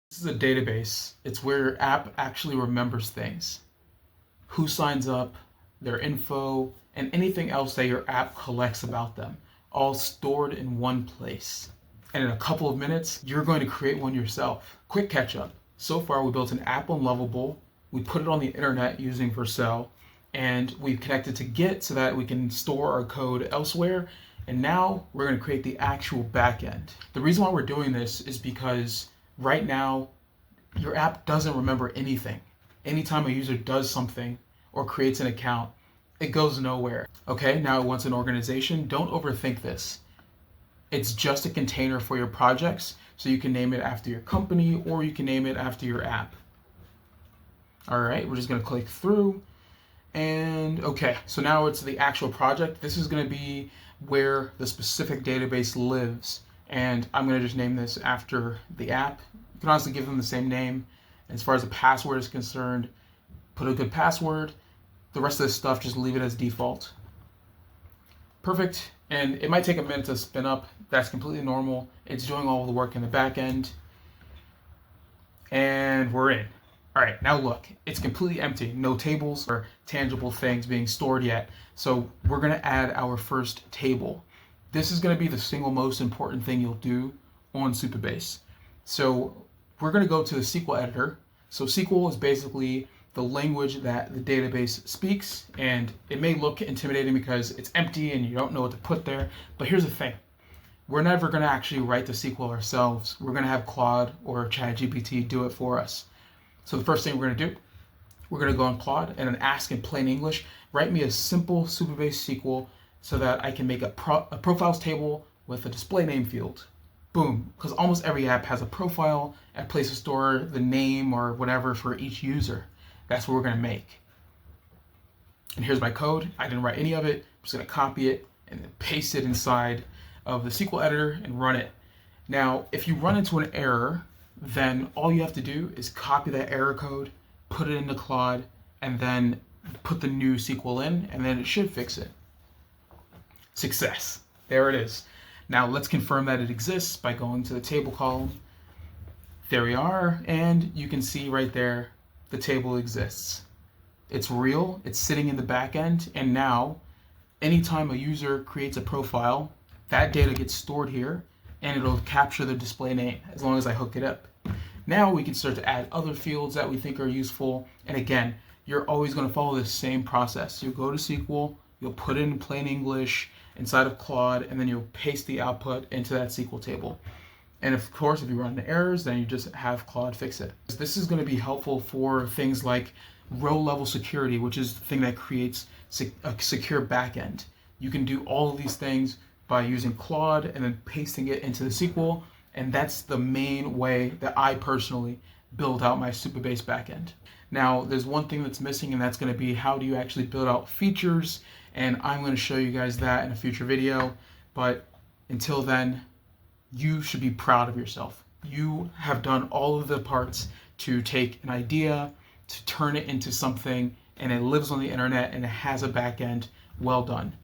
This is a database. It's where your app actually remembers things. Who signs up, their info, and anything else that your app collects about them, all stored in one place. And in a couple of minutes, you're going to create one yourself. Quick catch up. So far, we built an app on Lovable. We put it on the internet using Vercel, and we've connected to Git so that we can store our code elsewhere. And now we're going to create the actual backend. The reason why we're doing this is because right now, your app doesn't remember anything. Anytime a user does something or creates an account, it goes nowhere. Okay, now it wants an organization. Don't overthink this. It's just a container for your projects, so you can name it after your company or you can name it after your app. All right, we're just gonna click through, and okay, so now it's the actual project. This is gonna be where the specific database lives, and I'm gonna just name this after the app. You can honestly give them the same name. As far as the password is concerned, put a good password. The rest of this stuff, just leave it as default. Perfect. And it might take a minute to spin up. That's completely normal. It's doing all the work in the back end. And we're in. All right, now look, it's completely empty. No tables or tangible things being stored yet. So we're gonna add our first table. This is gonna be the single most important thing you'll do on Supabase. So we're gonna go to the SQL editor. So SQL is basically the language that the database speaks, and it may look intimidating because it's empty and you don't know what to put there. But here's the thing. We're never gonna actually write the SQL ourselves. We're gonna have Claude or ChatGPT do it for us. So the first thing we're gonna do, we're gonna go on Claude and then ask in plain English, write me a simple Supabase SQL so that I can make a profiles table with a display name field. Boom, because almost every app has a profile, a place to store the name or whatever for each user. That's what we're gonna make. And here's my code. I didn't write any of it. I'm just gonna copy it and then paste it inside of the SQL editor and run it. Now, if you run into an error, then all you have to do is copy that error code, put it into Claude, and then put the new SQL in, and then it should fix it. Success. There it is. Now let's confirm that it exists by going to the table column. There we are, and you can see right there, the table exists. It's real, it's sitting in the back end, and now anytime a user creates a profile, that data gets stored here, and it'll capture the display name as long as I hook it up. Now we can start to add other fields that we think are useful. And again, you're always going to follow the same process. You'll go to SQL, you'll put it in plain English inside of Claude, and then you'll paste the output into that SQL table. And of course, if you run into errors, then you just have Claude fix it. This is going to be helpful for things like row level security, which is the thing that creates a secure backend. You can do all of these things by using Claude and then pasting it into the SQL. And that's the main way that I personally build out my Supabase backend. Now, there's one thing that's missing, and that's going to be how do you actually build out features. And I'm going to show you guys that in a future video. But until then, you should be proud of yourself. You have done all of the parts to take an idea, to turn it into something, and it lives on the internet and it has a backend. Well done.